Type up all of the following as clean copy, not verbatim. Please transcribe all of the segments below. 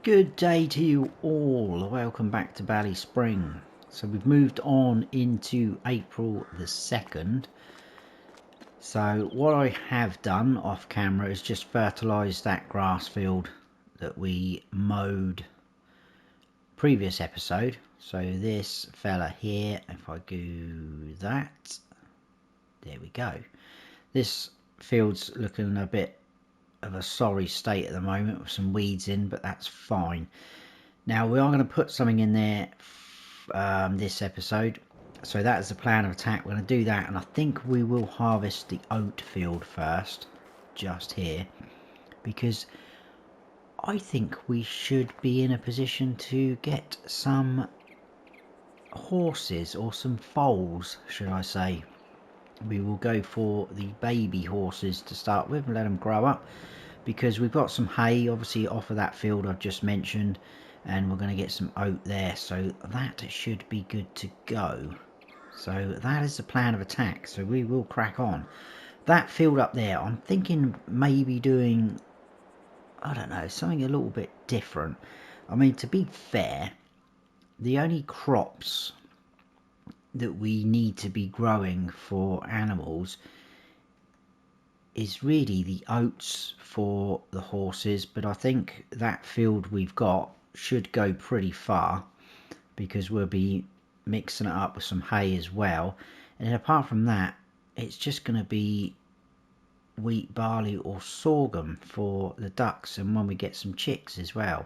Good day to you all. Welcome back to BallySpring. So we've moved on into April the 2nd. So what I have done off camera is just fertilise that grass field that we mowed previous episode. So this fella here, if I do that, there we go. This field's looking a bit of a sorry state at the moment with some weeds in, but that's fine. Now we are going to put something in there this episode, so that is the plan of attack. We're going to do that, and I think we will harvest the oat field first, just here, because I think we should be in a position to get some horses, or some foals should I say. We will go for the baby horses to start with and let them grow up, because we've got some hay obviously off of that field I've just mentioned, and we're going to get some oat there, so that should be good to go. So that is the plan of attack, so we will crack on. That field up there, I'm thinking maybe doing, I don't know, something a little bit different. I mean, to be fair, the only crops that we need to be growing for animals is really the oats for the horses, but I think that field we've got should go pretty far, because we'll be mixing it up with some hay as well. And then apart from that, it's just going to be wheat, barley or sorghum for the ducks, and when we get some chicks as well.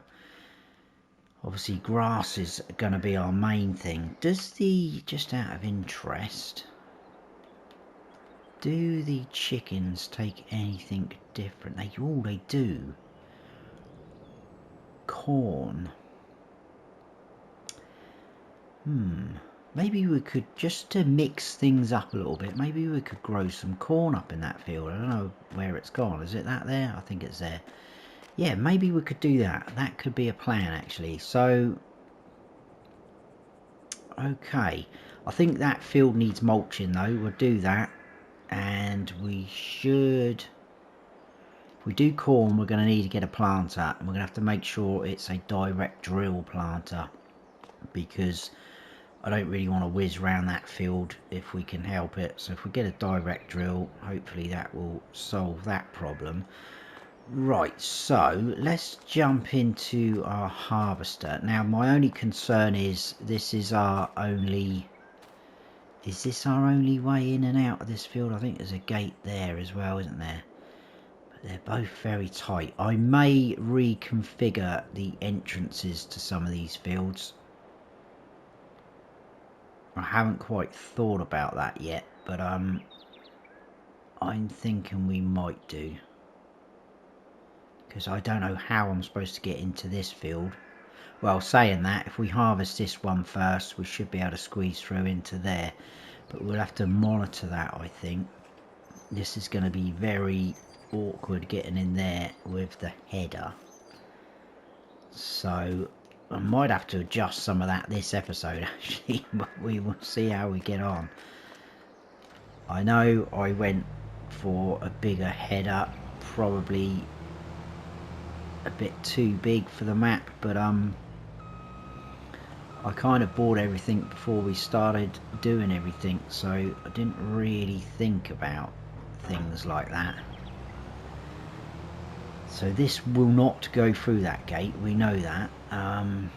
Obviously grass is going to be our main thing. Does the, just out of interest, do the chickens take anything different? They do. Corn. Maybe we could, just to mix things up a little bit, maybe we could grow some corn up in that field. I don't know where it's gone. Is it that there? I think it's there. Yeah, maybe we could do that. That could be a plan, actually. So, okay. I think that field needs mulching, though. We'll do that. And we should, if we do corn, we're going to need to get a planter, and we're going to have to make sure it's a direct drill planter, because I don't really want to whiz around that field if we can help it. So if we get a direct drill, hopefully that will solve that problem. Right, so let's jump into our harvester. Now my only concern is, this is our only, is this our only way in and out of this field? I think there's a gate there as well, isn't there? But they're both very tight. I may reconfigure the entrances to some of these fields. I haven't quite thought about that yet, but I'm thinking we might do, because I don't know how I'm supposed to get into this field. Well, saying that, if we harvest this one first, we should be able to squeeze through into there, but we'll have to monitor that. I think this is going to be very awkward getting in there with the header, so I might have to adjust some of that this episode actually, but we will see how we get on. I know I went for a bigger header, probably a bit too big for the map, but I kind of bought everything before we started doing everything, so I didn't really think about things like that. So this will not go through that gate, we know that. I'm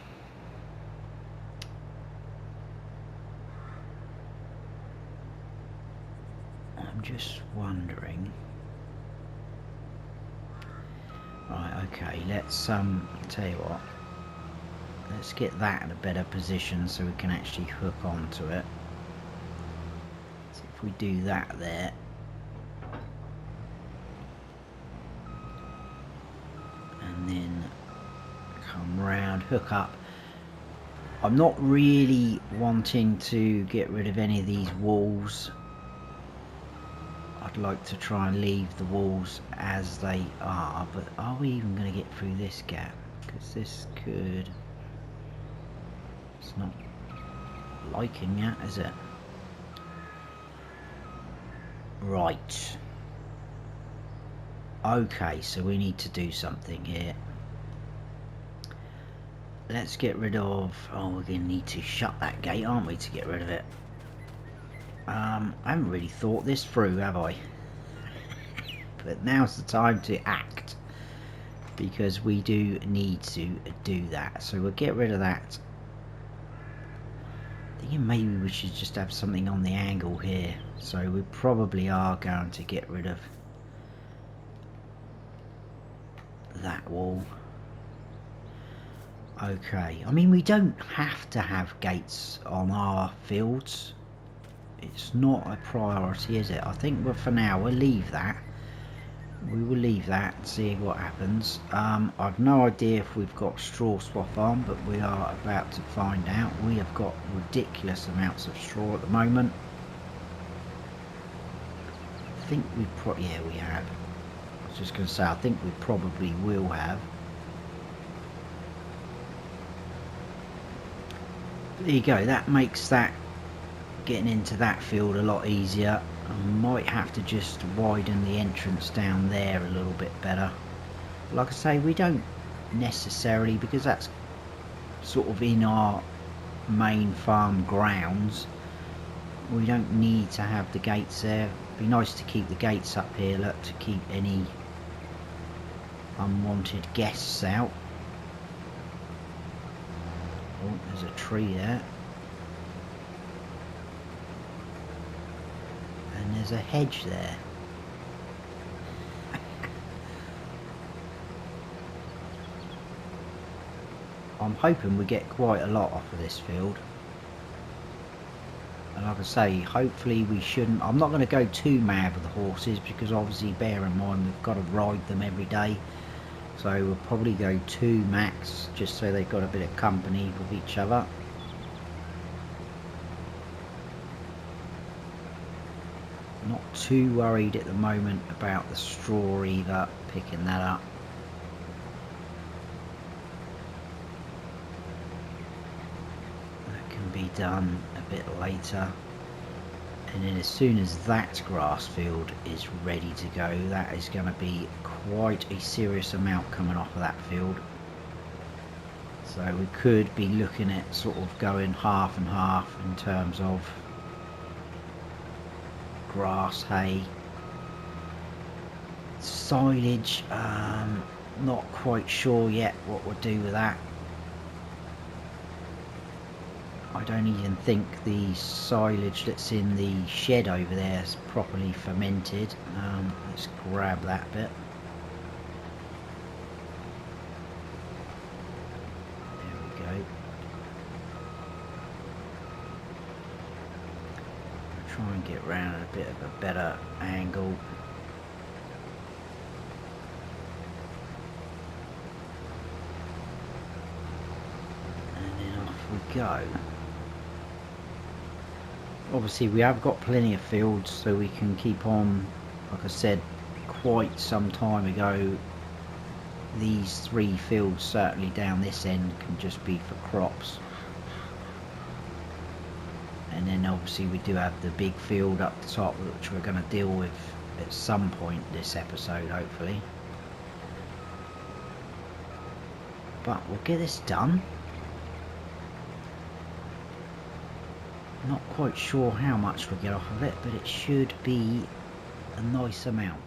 just wondering. Right, okay, let's tell you what, let's get that in a better position so we can actually hook onto it. So if we do that there, and then come round, hook up. I'm not really wanting to get rid of any of these walls. I'd like to try and leave the walls as they are, but are we even going to get through this gap? Because this could, it's not liking that, is it? Right. Okay, so we need to do something here. let's get rid of, oh, we're going to need to shut that gate, aren't we, to get rid of it. I haven't really thought this through, have I? But now's the time to act, because we do need to do that. So we'll get rid of that. Thinking maybe we should just have something on the angle here. So we probably are going to get rid of that wall. Okay, I mean, we don't have to have gates on our fields. It's not a priority, is it? I think for now we'll leave that. We will leave that and see what happens. I've no idea if we've got straw swap on, but we are about to find out. We have got ridiculous amounts of straw at the moment. I think we yeah, we have. I was just going to say, I think we probably will have. There you go, that makes that getting into that field a lot easier. I might have to just widen the entrance down there a little bit better. Like I say, we don't necessarily, because that's sort of in our main farm grounds, we don't need to have the gates there. It'd be nice to keep the gates up here, look, to keep any unwanted guests out. Oh, there's a tree there. And there's a hedge there. I'm hoping we get quite a lot off of this field. And like I say, hopefully we shouldn't... I'm not going to go too mad with the horses, because obviously bear in mind we've got to ride them every day. So we'll probably go 2 max, just so they've got a bit of company with each other. Not too worried at the moment about the straw either, picking that up. That can be done a bit later. And then as soon as that grass field is ready to go, that is going to be quite a serious amount coming off of that field. So we could be looking at sort of going half and half in terms of grass, hay, silage. Not quite sure yet what we'll do with that. I don't even think the silage that's in the shed over there is properly fermented. Let's grab that bit. There we go. I'll try and get round at a bit of a better angle. And then off we go. Obviously we have got plenty of fields, so we can keep on. Like I said quite some time ago, these 3 fields certainly down this end can just be for crops. And then obviously we do have the big field up the top, which we're going to deal with at some point this episode, hopefully. But we'll get this done. Not quite sure how much we'll get off of it, but it should be a nice amount.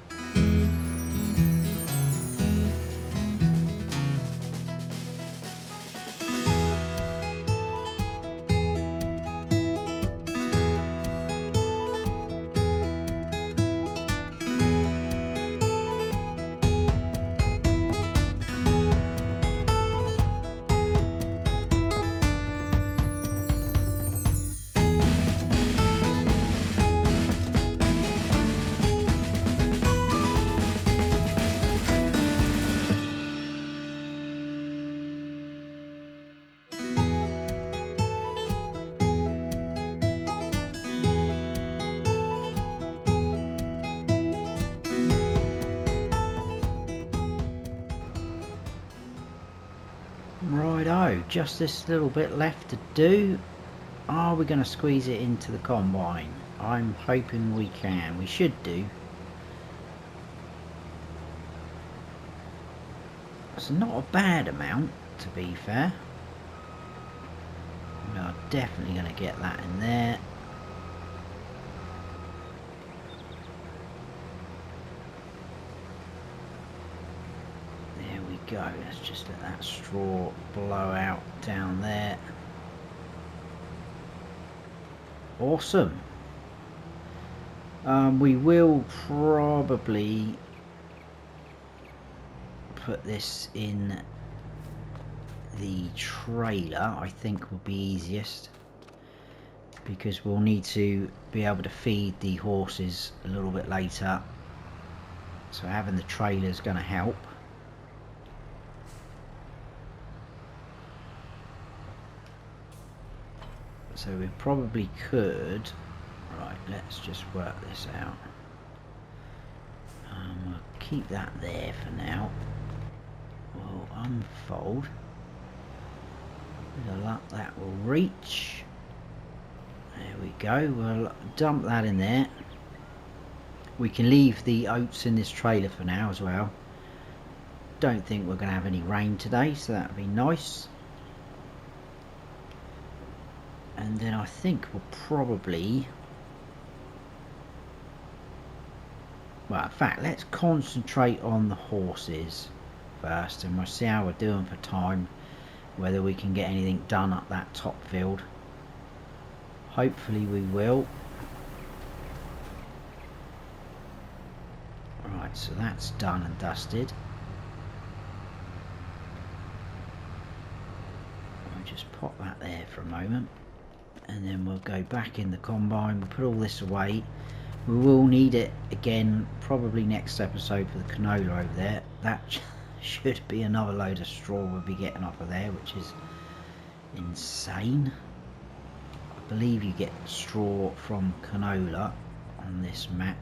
Righto, just this little bit left to do. Are we going to squeeze it into the combine? I'm hoping we can. We should do. It's not a bad amount, to be fair. definitely going to get that in there. There we go. Let's just let that straw blow out down there. Awesome. We will probably put this in the trailer, I think will be easiest, because we'll need to be able to feed the horses a little bit later, so having the trailer is going to help. So we probably could, right, let's just work this out. We'll keep that there for now. We'll unfold. With a luck that will reach. There we go. We'll dump that in there. We can leave the oats in this trailer for now as well. Don't think we're going to have any rain today, so that would be nice. And then I think we'll probably... Well, in fact, let's concentrate on the horses first, and we'll see how we're doing for time, whether we can get anything done up that top field. Hopefully we will. Right, so that's done and dusted. I'll just pop that there for a moment, and then we'll go back in the combine. We'll put all this away. We will need it again probably next episode for the canola over there. That should be another load of straw we'll be getting off of there, which is insane. I believe you get straw from canola on this map,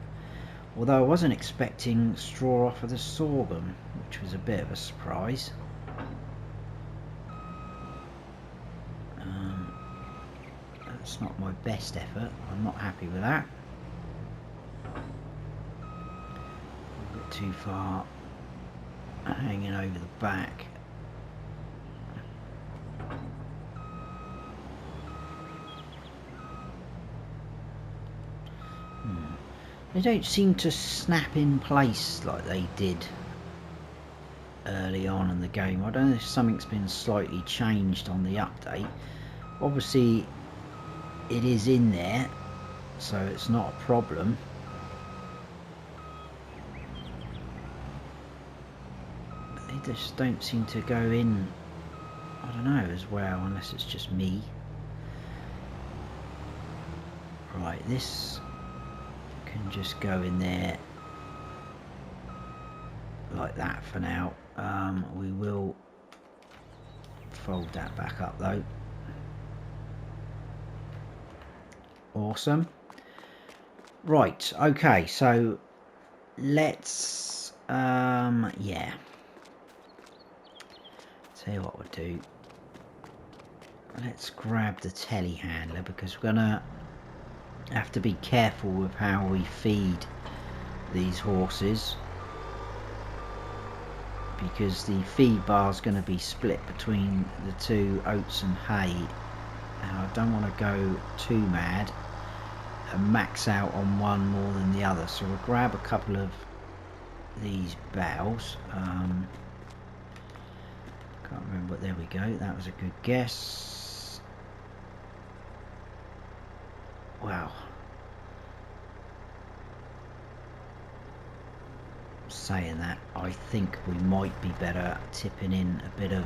although I wasn't expecting straw off of the sorghum, which was a bit of a surprise. That's not my best effort. I'm not happy with that. A bit too far hanging over the back. They don't seem to snap in place like they did early on in the game. I don't know if something's been slightly changed on the update. Obviously it is in there, so it's not a problem. But they just don't seem to go in, I don't know, as well, unless it's just me. Right, this can just go in there like that for now. We will fold that back up though. Awesome. Right, okay, so let's yeah, tell you what we'll do, let's grab the telehandler, because we're gonna have to be careful with how we feed these horses, because the feed bar is going to be split between the two, oats and hay, and I don't want to go too mad and max out on one more than the other. So we'll grab a couple of these bales. Can't remember, but there we go, that was a good guess. Wow. Saying that, I think we might be better tipping in a bit of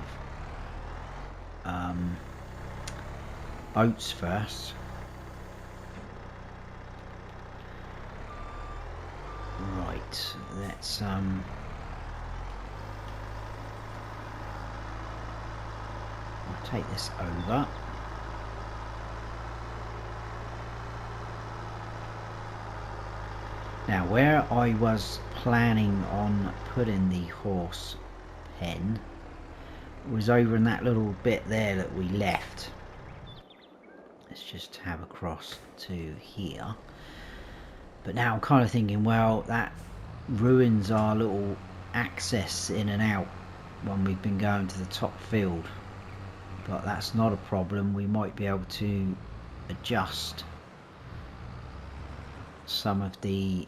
oats first. Right, let's I'll take this over. Now, where I was planning on putting the horse pen was over in that little bit there that we left. Let's just have across to here. But now I'm kind of thinking, well, that ruins our little access in and out when we've been going to the top field. but that's not a problem. We might be able to adjust some of the...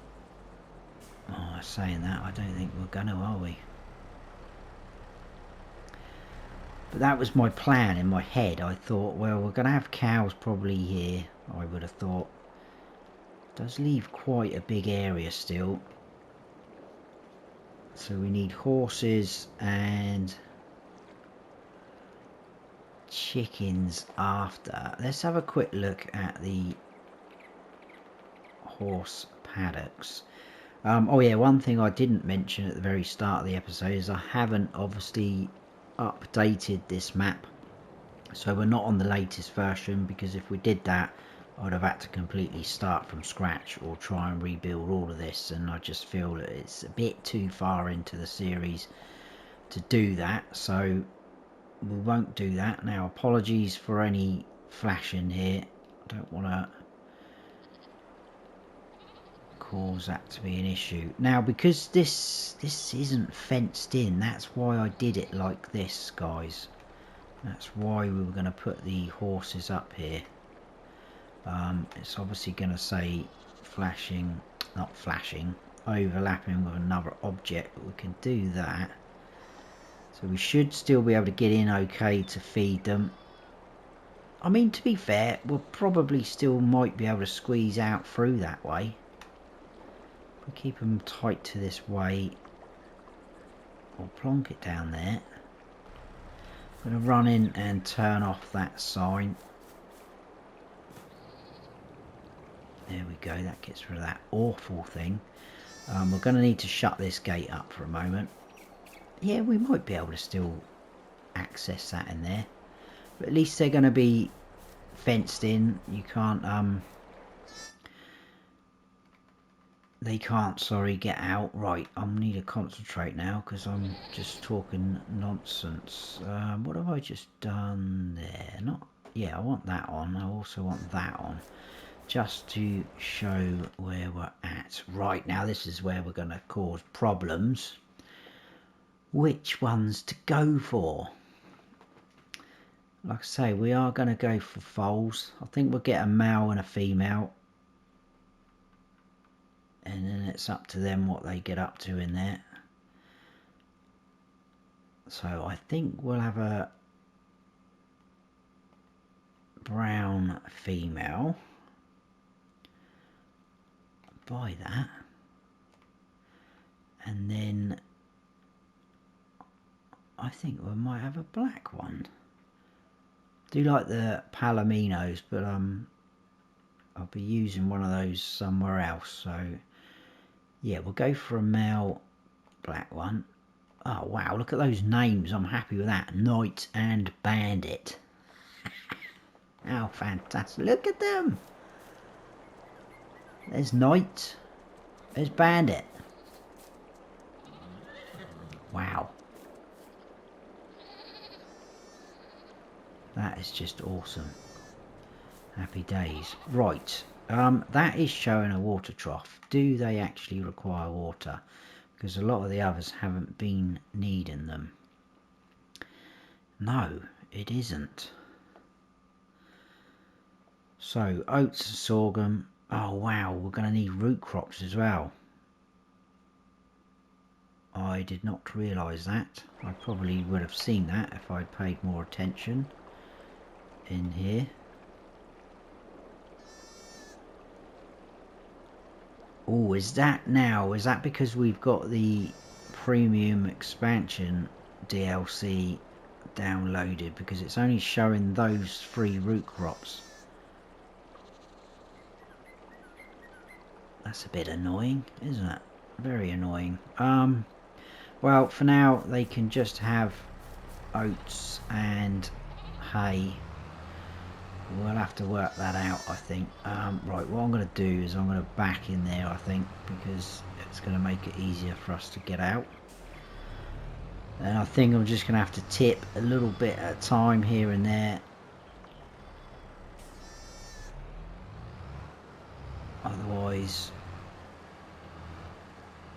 Oh, saying that, I don't think we're gonna, are we? But that was my plan in my head. I thought, well, we're gonna have cows probably here, I would have thought. Does leave quite a big area still. So we need horses and chickens after. Let's have a quick look at the horse paddocks. Oh yeah, one thing I didn't mention at the very start of the episode is I haven't obviously updated this map. So we're not on the latest version, because if we did that, I'd have had to completely start from scratch or try and rebuild all of this, and I just feel that it's a bit too far into the series to do that, so we won't do that. Now, apologies for any flashing here. I don't want to cause that to be an issue. Now, because this isn't fenced in, that's why I did it like this, guys. That's why we were going to put the horses up here. It's obviously going to say flashing, not flashing, overlapping with another object, but we can do that. So we should still be able to get in okay to feed them. I mean, to be fair, we'll probably still might be able to squeeze out through that way. We keep them tight to this way. We'll plonk it down there. I'm going to run in and turn off that sign. There we go, that gets rid of that awful thing. We're going to need to shut this gate up for a moment. Yeah, we might be able to still access that in there. But at least they're going to be fenced in. You can't, they can't, sorry, get out. Right, I need to concentrate now because I'm just talking nonsense. What have I just done there? Not, yeah, I want that on. I also want that on, just to show where we're at. Right, now this is where we're going to cause problems. Which ones to go for? Like I say, we are going to go for foals. I think we'll get a male and a female. And then it's up to them what they get up to in there. So I think we'll have a brown female. Buy that. And then I think we might have a black one. Do like the Palominos, but I'll be using one of those somewhere else. So yeah, we'll go for a male black one. Oh wow, look at those names. I'm happy with that. Knight and Bandit. How fantastic. Look at them. There's Knight. There's Bandit. Wow. That is just awesome. Happy days. Right. That is showing a water trough. Do they actually require water? Because a lot of the others haven't been needing them. No, it isn't. So, oats and sorghum. Oh wow, we're going to need root crops as well. I did not realise that. I probably would have seen that if I'd paid more attention in here. Oh, is that now? Is that because we've got the premium expansion DLC downloaded? Because it's only showing those 3 root crops. That's a bit annoying, isn't it? Very annoying. Well, for now they can just have oats and hay. We'll have to work that out, I think. Right, what I'm going to do is I'm going to back in there, I think, because it's going to make it easier for us to get out. And I think I'm just going to have to tip a little bit at a time here and there. Otherwise,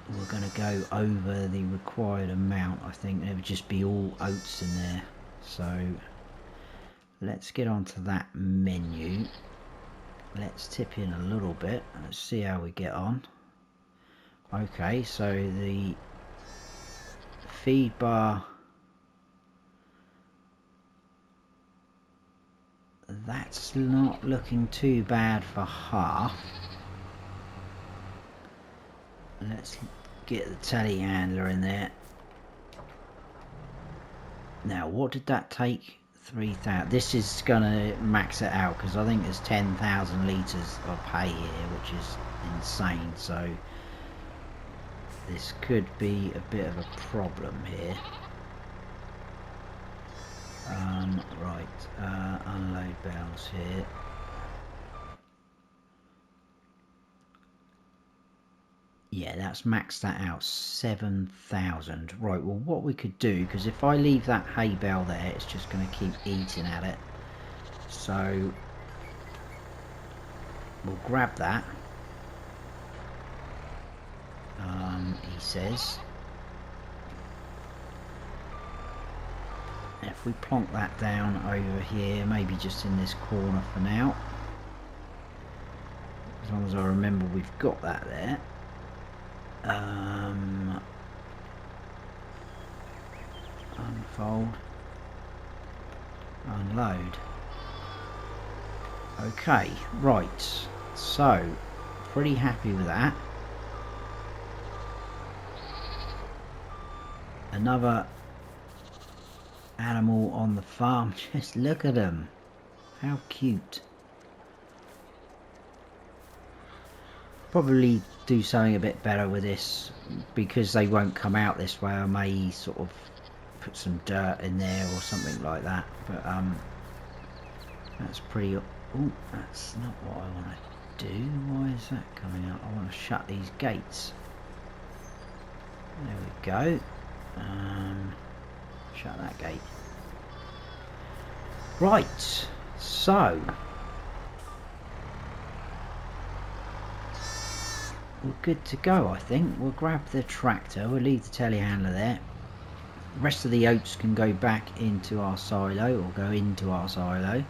we're going to go over the required amount, I think. There would just be all oats in there. So let's get onto that menu. Let's tip in a little bit. Let's see how we get on. Okay, so the feed bar, that's not looking too bad for half. Let's get the telehandler in there. Now, what did that take? 3,000. This is gonna max it out because I think there's 10,000 litres of hay here, which is insane. So this could be a bit of a problem here. Right, unload bells here. Yeah, that's maxed that out, 7,000. Right, well what we could do, because if I leave that hay bale there, it's just going to keep eating at it. So we'll grab that. He says. If we plonk that down over here, maybe just in this corner for now. As long as I remember we've got that there. Unfold, unload. Okay, right, so pretty happy with that. Another animal on the farm. Just look at them, how cute. Probably do something a bit better with this, because they won't come out this way. I may sort of put some dirt in there or something like that, but that's pretty. Oh, that's not what I want to do. Why is that coming up? I want to shut these gates. There we go. Shut that gate. Right, so we're good to go, I think. We'll grab the tractor, we'll leave the telehandler there. The rest of the oats can go back into our silo, or go into our silo.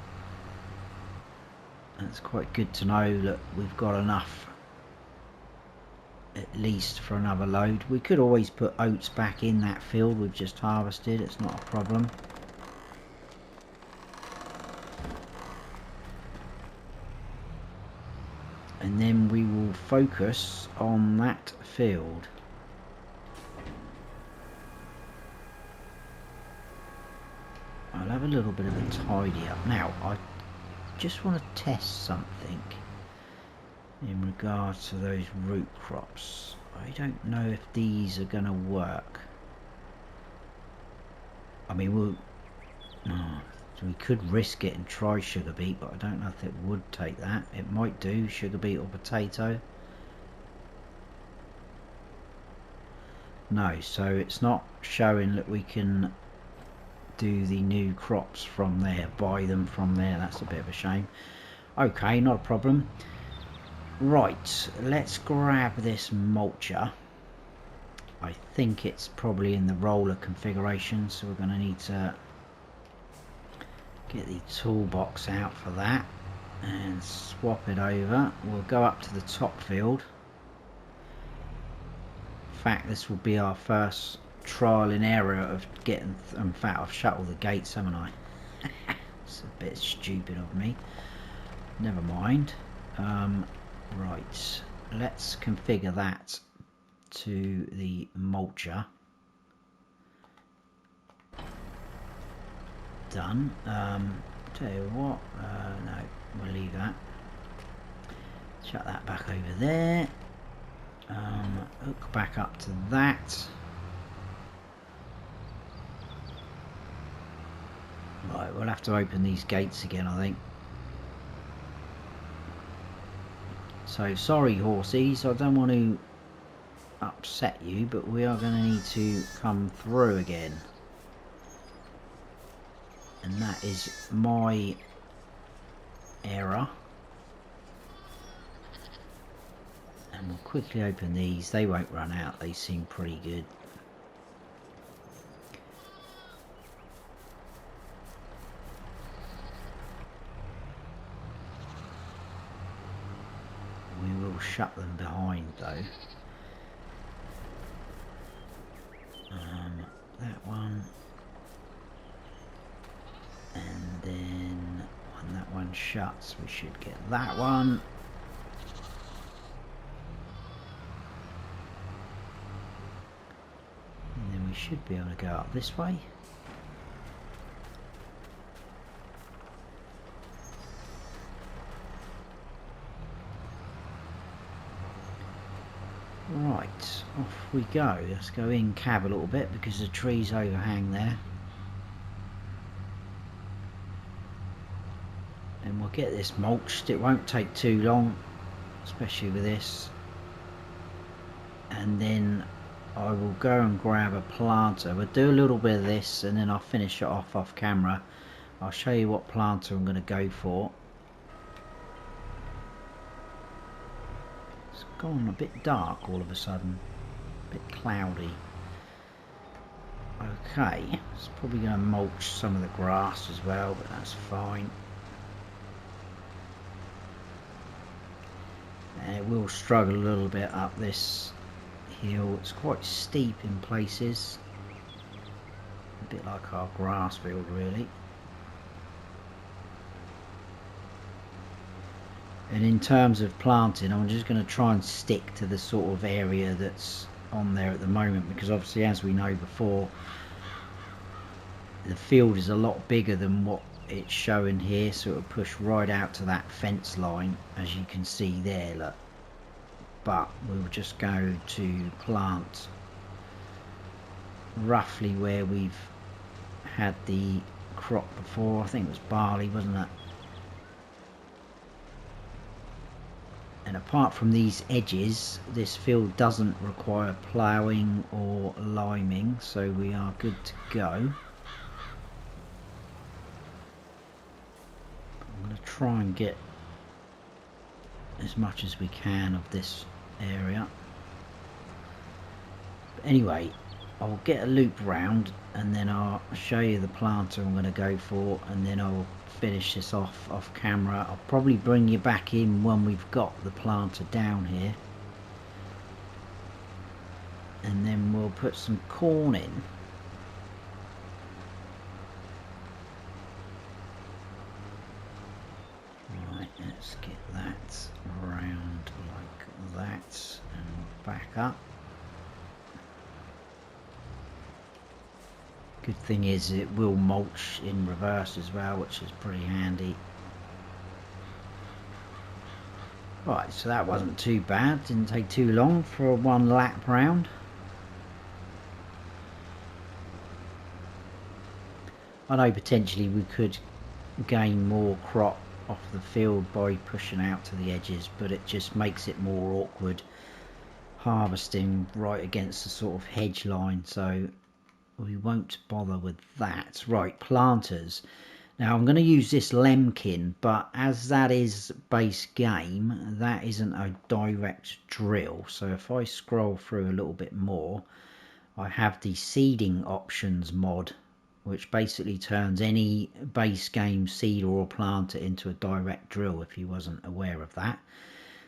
That's quite good to know that we've got enough at least for another load. We could always put oats back in that field we've just harvested, it's not a problem. And then we will focus on that field. I'll have a little bit of a tidy up. Now, I just want to test something in regards to those root crops. I don't know if these are going to work. I mean, we'll... Oh, so we could risk it and try sugar beet, but I don't know if it would take that. It might do, sugar beet or potato. No, so it's not showing that we can do the new crops from there, buy them from there. That's a bit of a shame. Okay, not a problem. Right, let's grab this mulcher. I think it's probably in the roller configuration, so we're going to need to get the toolbox out for that and swap it over. We'll go up to the top field. In fact, this will be our first trial and error of getting... In fact, I've shut all the gates, haven't I? It's a bit stupid of me. Never mind. Right, let's configure that to the mulcher. Done. Tell you what, no, we'll leave that. Shut that back over there. Hook back up to that. Right, we'll have to open these gates again, I think. So sorry horsies, I don't want to upset you, but we are going to need to come through again. And that is my error. And we'll quickly open these. They won't run out, they seem pretty good. will shut them behind though. That one, and then when that one shuts we should get that one. And then we should be able to go up this way. Right, off we go. Let's go in cab a little bit because the trees overhang there. And we'll get this mulched. It won't take too long, especially with this. And then I will go and grab a planter. We'll do a little bit of this and then I'll finish it off camera. I'll show you what planter I'm going to go for. It's gone a bit dark all of a sudden, a bit cloudy. Okay, it's probably going to mulch some of the grass as well, but that's fine. And it will struggle a little bit up this hill. It's quite steep in places, a bit like our grass field really. And in terms of planting, I'm just going to try and stick to the sort of area that's on there at the moment, because obviously, as we know before, the field is a lot bigger than what it's showing here, so it'll push right out to that fence line, as you can see there, look. But we'll just go to plant roughly where we've had the crop before. I think it was barley, wasn't it? And apart from these edges, this field doesn't require ploughing or liming, so we are good to go. I'm going to try and get as much as we can of this area. But anyway, I'll get a loop round and then I'll show you the planter I'm going to go for, and then I'll finish this off camera. I'll probably bring you back in when we've got the planter down here, and then we'll put some corn in. Right, let's get that around like that and back up. Good thing is it will mulch in reverse as well, which is pretty handy. Right, so that wasn't too bad, didn't take too long for a one lap round. I know potentially we could gain more crop off the field by pushing out to the edges, but it just makes it more awkward harvesting right against the sort of hedge line, so we won't bother with that. Right, planters. Now I'm going to use this lemkin, but as that is base game, that isn't a direct drill. So if I scroll through a little bit more, I have the seeding options mod, which basically turns any base game seeder or planter into a direct drill, if you wasn't aware of that.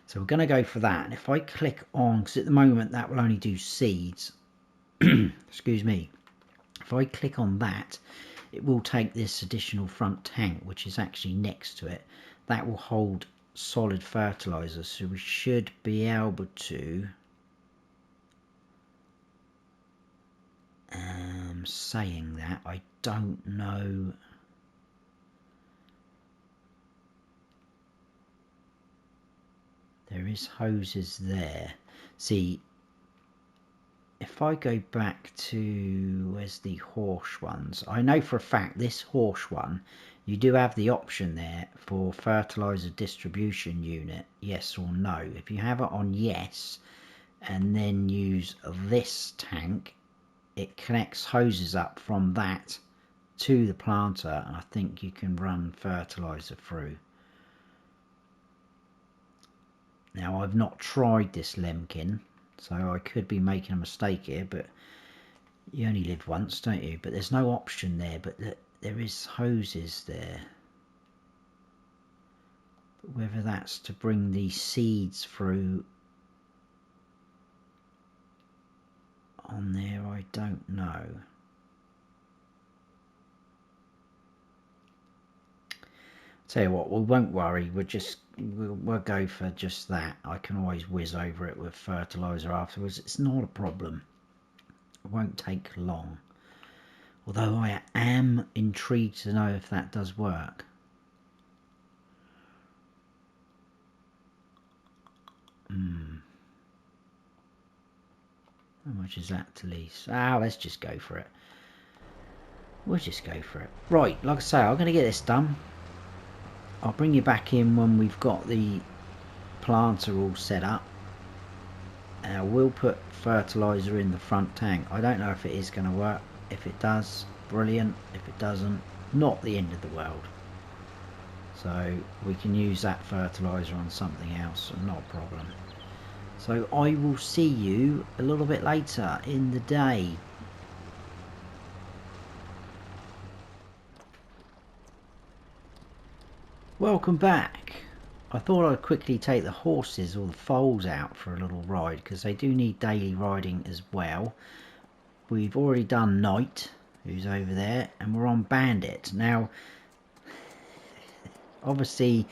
So we're going to go for that. And if I click on, because at the moment that will only do seeds, excuse me, if I click on that, it will take this additional front tank, which is actually next to it. That will hold solid fertilizer, so we should be able to saying that, I don't know. There is hoses there. See, if I go back to, where's the horse ones? I know for a fact this horse one, you do have the option there for fertilizer distribution unit, yes or no. If you have it on yes, and then use this tank, it connects hoses up from that to the planter, and I think you can run fertilizer through. Now I've not tried this lemkin, so I could be making a mistake here, but you only live once, don't you? But there's no option there, but there is hoses there. But whether that's to bring these seeds through on there, I don't know. Tell you what, we won't worry. We'll go for just that. I can always whiz over it with fertilizer afterwards. It's not a problem. It won't take long. Although I am intrigued to know if that does work. How much is that to lease? Let's just go for it. We'll just go for it. Right, like I say, I'm going to get this done. I'll bring you back in when we've got the planter all set up. And I will put fertilizer in the front tank. I don't know if it is going to work. If it does, brilliant. If it doesn't, not the end of the world. So we can use that fertilizer on something else, not a problem. So I will see you a little bit later in the day. Welcome back. I thought I'd quickly take the horses or the foals out for a little ride because they do need daily riding as well. We've already done Knight, who's over there, and we're on Bandit. Now, obviously,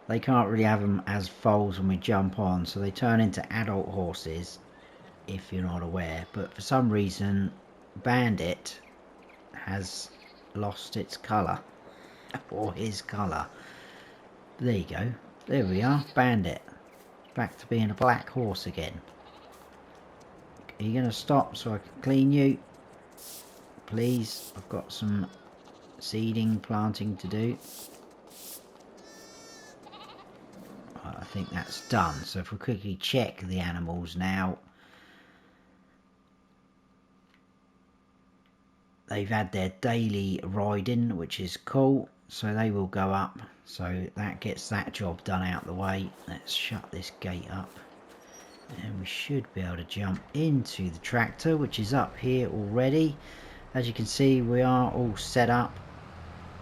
they can't really have them as foals when we jump on, so they turn into adult horses, if you're not aware. But for some reason, Bandit has lost its colour, or his colour. There you go. There we are, Bandit. Back to being a black horse again. Are you going to stop so I can clean you? Please, I've got some seeding, planting to do. I think that's done. So if we quickly check the animals now. They've had their daily riding, which is cool. So they will go up. So that gets that job done out the way. Let's shut this gate up. And we should be able to jump into the tractor, which is up here already. As you can see, we are all set up.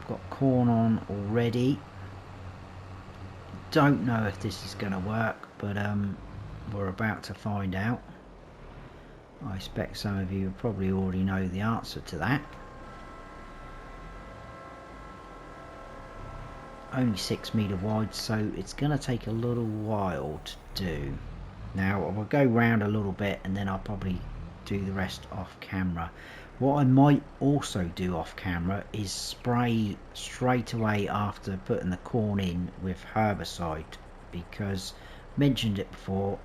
Got corn on already. Don't know if this is going to work, but we're about to find out. I expect some of you probably already know the answer to that. Only 6 metre wide, so it's going to take a little while to do. Now, I will go round a little bit and then I'll probably do the rest off camera. What I might also do off camera is spray straight away after putting the corn in with herbicide, because I mentioned it before,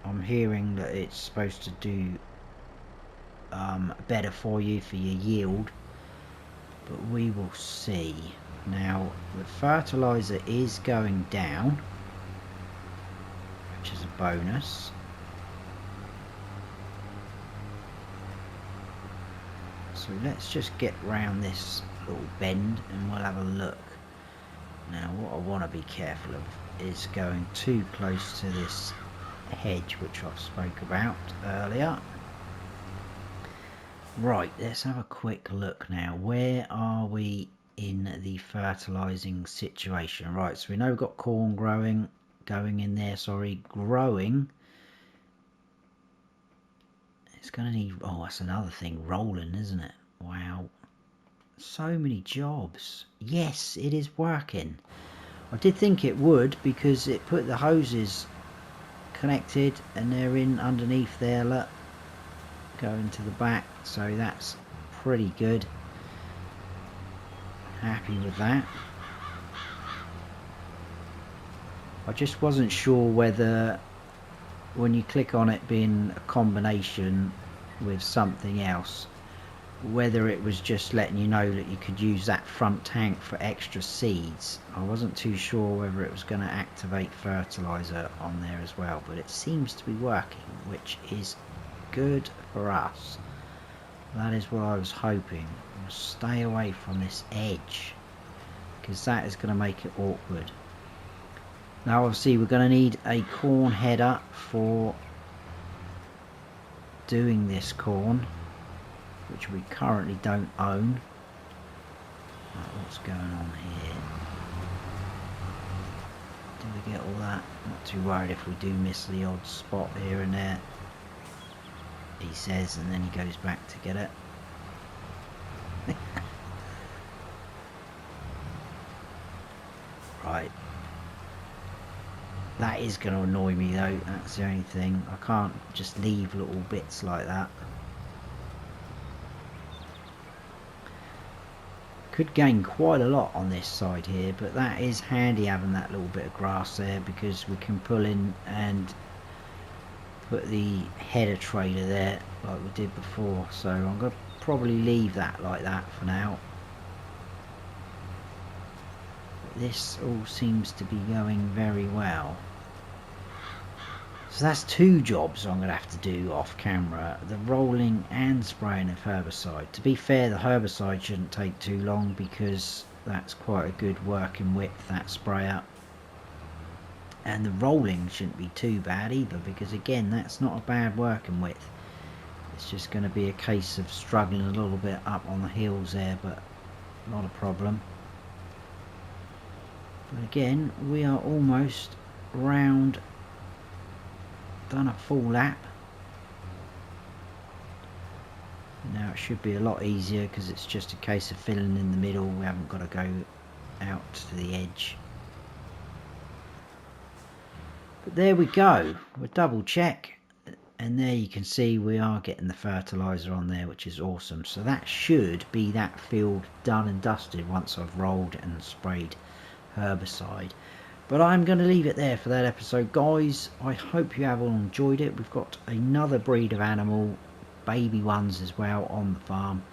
I'm hearing that it's supposed to do better for you for your yield, but we will see. Now the fertilizer is going down, which is a bonus. So let's just get round this little bend and we'll have a look. Now what I want to be careful of is going too close to this hedge which I spoke about earlier. Right, let's have a quick look now. Where are we in the fertilizing situation? Right, so we know we've got corn growing in there, growing. It's going to need, oh, that's another thing, rolling, isn't it? Wow, so many jobs. Yes, it is working. I did think it would, because it put the hoses connected and they're in underneath there, look, going to the back, so that's pretty good. Happy with that. I just wasn't sure whether when you click on it being a combination with something else, whether it was just letting you know that you could use that front tank for extra seeds. I wasn't too sure whether it was going to activate fertilizer on there as well, but it seems to be working, which is good for us. That is what I was hoping. Stay away from this edge, because that is going to make it awkward. Now obviously we're going to need a corn header for doing this corn, which we currently don't own. Right, what's going on here? Do we get all that? Not too worried if we do miss the odd spot here and there, he says, and then he goes back to get it. Right. That is going to annoy me though, that's the only thing. I can't just leave little bits like that. Could gain quite a lot on this side here, but that is handy having that little bit of grass there, because we can pull in and put the header trailer there like we did before. So I'm going to probably leave that like that for now. This all seems to be going very well. So that's 2 jobs I'm going to have to do off camera, the rolling and spraying of herbicide. To be fair, the herbicide shouldn't take too long because that's quite a good working width, that sprayer. And the rolling shouldn't be too bad either, because again, that's not a bad working width. It's just going to be a case of struggling a little bit up on the hills there, but not a problem. But again, we are almost round, done a full lap. Now it should be a lot easier because it's just a case of filling in the middle. We haven't got to go out to the edge. But there we go. We'll double check, and there you can see we are getting the fertilizer on there, which is awesome. So that should be that field done and dusted once I've rolled and sprayed herbicide. But I'm going to leave it there for that episode, guys. I hope you have all enjoyed it. We've got another breed of animal, baby ones as well, on the farm,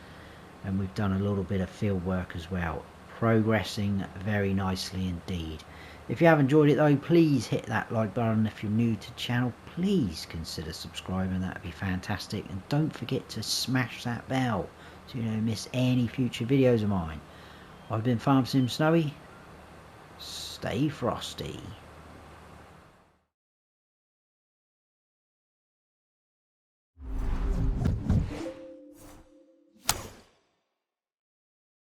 and we've done a little bit of field work as well. Progressing very nicely indeed. If you have enjoyed it though, please hit that like button. If you're new to the channel, please consider subscribing, that would be fantastic. And don't forget to smash that bell so you don't miss any future videos of mine. I've been Farm Sim Snowy. Stay frosty.